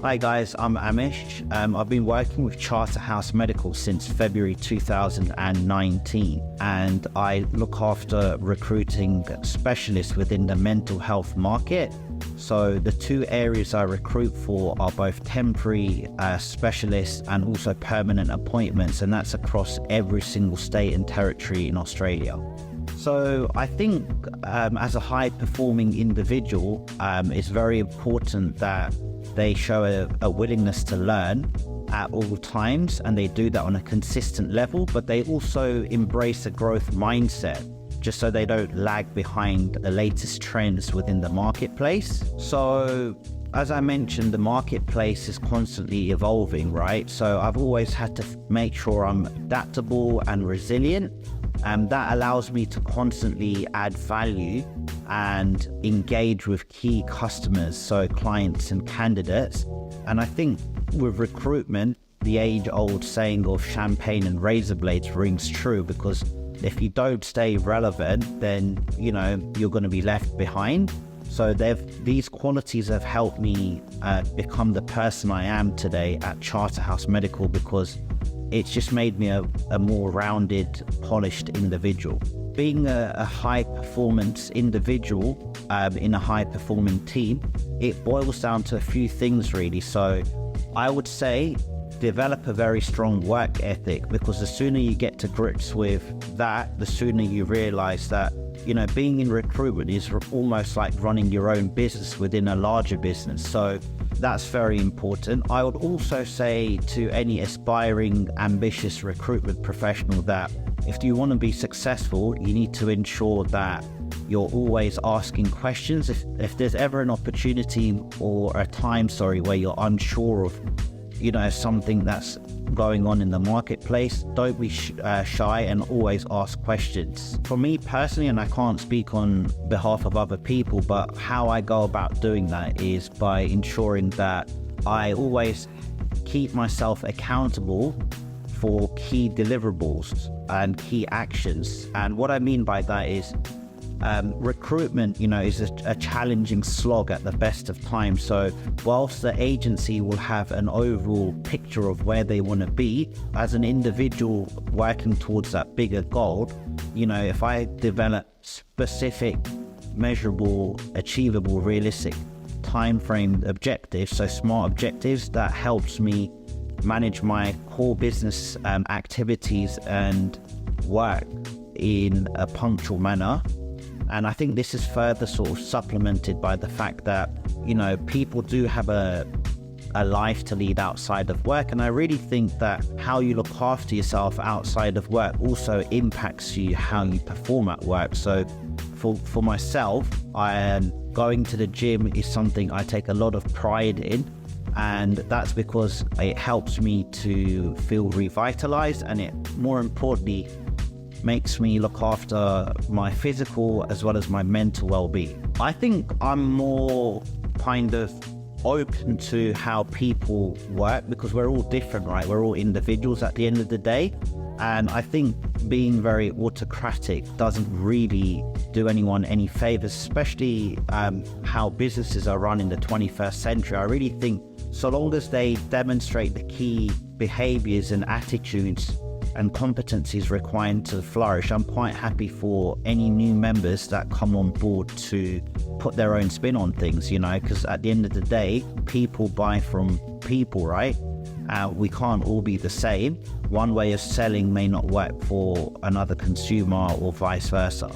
Hi guys, I'm Amish. I've been working with Charterhouse Medical since February 2019, and I look after recruiting specialists within the mental health market. So the two areas I recruit for are both temporary specialists and also permanent appointments, and that's across every single state and territory in Australia. So I think as a high-performing individual, it's very important that they show a willingness to learn at all times, and they do that on a consistent level, but they also embrace a growth mindset just so they don't lag behind the latest trends within the marketplace. So as I mentioned, the marketplace is constantly evolving, right? So I've always had to make sure I'm adaptable and resilient, and that allows me to constantly add value and engage with key customers, so clients and candidates. And I think with recruitment, the age-old saying of champagne and razor blades rings true, because if you don't stay relevant, then you're going to be left behind. So these qualities have helped me become the person I am today at Charterhouse Medical, because it's just made me a more rounded, polished individual. Being a high-performance individual in a high-performing team, it boils down to a few things really. So I would say develop a very strong work ethic, because the sooner you get to grips with that, the sooner you realize that being in recruitment is almost like running your own business within a larger business. So that's very important. I would also say to any aspiring, ambitious recruitment professional that if you want to be successful, you need to ensure that you're always asking questions. If there's ever an opportunity or a time, where you're unsure of something that's going on in the marketplace, don't be shy and always ask questions. For me personally, and I can't speak on behalf of other people, but how I go about doing that is by ensuring that I always keep myself accountable for key deliverables and key actions. And what I mean by that is recruitment, is a challenging slog at the best of times. So whilst the agency will have an overall picture of where they want to be, as an individual working towards that bigger goal, if I develop specific, measurable, achievable, realistic time frame objectives, so SMART objectives, that helps me manage my core business activities and work in a punctual manner. And I think this is further sort of supplemented by the fact that, people do have a life to lead outside of work. And I really think that how you look after yourself outside of work also impacts how you perform at work. So for myself, going to the gym is something I take a lot of pride in. And that's because it helps me to feel revitalized, and it, more importantly, makes me look after my physical as well as my mental well-being. I think I'm more kind of open to how people work, because we're all different, right? We're all individuals at the end of the day. And I think being very autocratic doesn't really do anyone any favors, especially how businesses are run in the 21st century. I really think so long as they demonstrate the key behaviors and attitudes and competencies required to flourish, I'm quite happy for any new members that come on board to put their own spin on things, because at the end of the day, people buy from people, right? We can't all be the same. One way of selling may not work for another consumer, or vice versa.